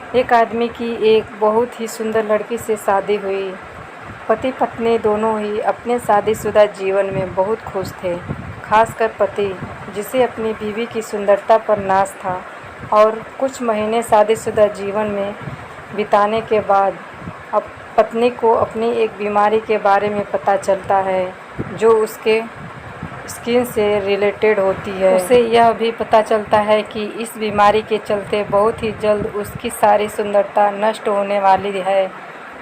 एक आदमी की एक बहुत ही सुंदर लड़की से शादी हुई। पति पत्नी दोनों ही अपने शादीशुदा जीवन में बहुत खुश थे। खासकर पति, जिसे अपनी बीवी की सुंदरता पर नाज था। और कुछ महीने शादीशुदा जीवन में बिताने के बाद अब पत्नी को अपनी एक बीमारी के बारे में पता चलता है, जो उसके स्किन से रिलेटेड होती है। उसे यह भी पता चलता है कि इस बीमारी के चलते बहुत ही जल्द उसकी सारी सुंदरता नष्ट होने वाली है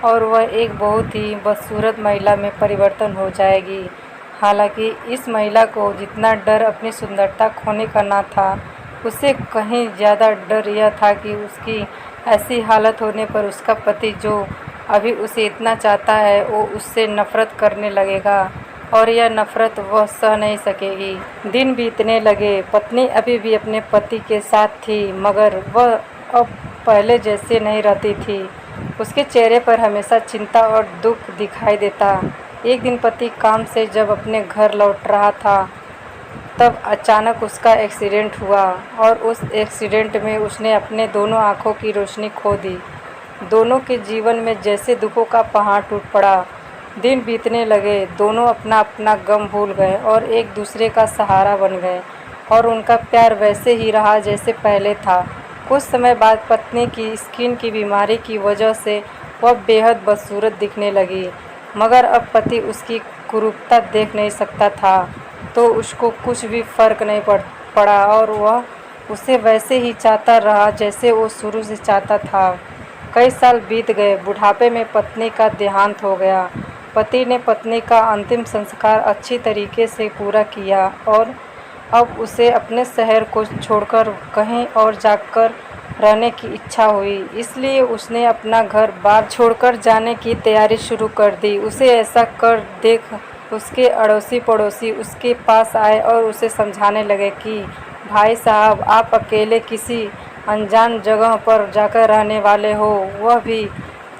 और वह एक बहुत ही बदसूरत महिला में परिवर्तन हो जाएगी। हालांकि इस महिला को जितना डर अपनी सुंदरता खोने का ना था, उससे कहीं ज़्यादा डर यह था कि उसकी ऐसी हालत होने पर उसका पति, जो अभी उसे इतना चाहता है, वो उससे नफ़रत करने लगेगा और यह नफ़रत वह सह नहीं सकेगी। दिन बीतने लगे। पत्नी अभी भी अपने पति के साथ थी, मगर वह अब पहले जैसे नहीं रहती थी। उसके चेहरे पर हमेशा चिंता और दुख दिखाई देता। एक दिन पति काम से जब अपने घर लौट रहा था, तब अचानक उसका एक्सीडेंट हुआ और उस एक्सीडेंट में उसने अपने दोनों आँखों की रोशनी खो दी। दोनों के जीवन में जैसे दुखों का पहाड़ टूट पड़ा। दिन बीतने लगे। दोनों अपना अपना गम भूल गए और एक दूसरे का सहारा बन गए और उनका प्यार वैसे ही रहा जैसे पहले था। कुछ समय बाद पत्नी की स्किन की बीमारी की वजह से वह बेहद बदसूरत दिखने लगी, मगर अब पति उसकी कुरूपता देख नहीं सकता था, तो उसको कुछ भी फर्क नहीं पड़ा और वह उसे वैसे ही चाहता रहा जैसे वो शुरू से चाहता था। कई साल बीत गए। बुढ़ापे में पत्नी का देहांत हो गया। पति ने पत्नी का अंतिम संस्कार अच्छी तरीके से पूरा किया और अब उसे अपने शहर को छोड़कर कहीं और जाकर रहने की इच्छा हुई। इसलिए उसने अपना घर बार छोड़कर जाने की तैयारी शुरू कर दी। उसे ऐसा कर देख उसके अड़ोसी पड़ोसी उसके पास आए और उसे समझाने लगे कि भाई साहब, आप अकेले किसी अनजान जगह पर जाकर रहने वाले हो, वह भी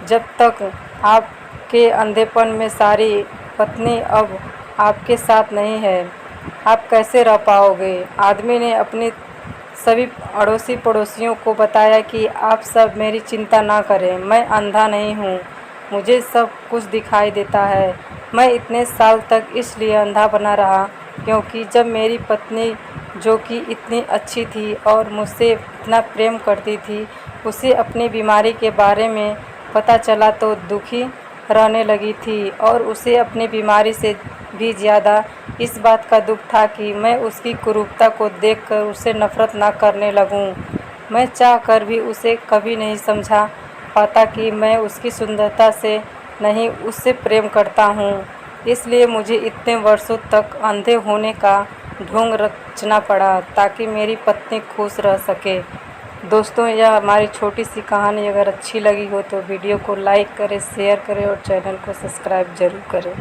जब तक आपके अंधेपन में सारी पत्नी अब आपके साथ नहीं है, आप कैसे रह पाओगे। आदमी ने अपनी सभी अड़ोसी पड़ोसियों को बताया कि आप सब मेरी चिंता ना करें, मैं अंधा नहीं हूँ, मुझे सब कुछ दिखाई देता है। मैं इतने साल तक इसलिए अंधा बना रहा क्योंकि जब मेरी पत्नी, जो कि इतनी अच्छी थी और मुझसे इतना प्रेम करती थी, उसे अपनी बीमारी के बारे में पता चला तो दुखी रहने लगी थी और उसे अपनी बीमारी से भी ज़्यादा इस बात का दुख था कि मैं उसकी कुरूपता को देखकर उसे नफ़रत ना करने लगूं। मैं चाह कर भी उसे कभी नहीं समझा पाता कि मैं उसकी सुंदरता से नहीं, उससे प्रेम करता हूं। इसलिए मुझे इतने वर्षों तक अंधे होने का ढोंग रचना पड़ा ताकि मेरी पत्नी खुश रह सके। दोस्तों, यह हमारी छोटी सी कहानी अगर अच्छी लगी हो तो वीडियो को लाइक करें, शेयर करें और चैनल को सब्सक्राइब ज़रूर करें।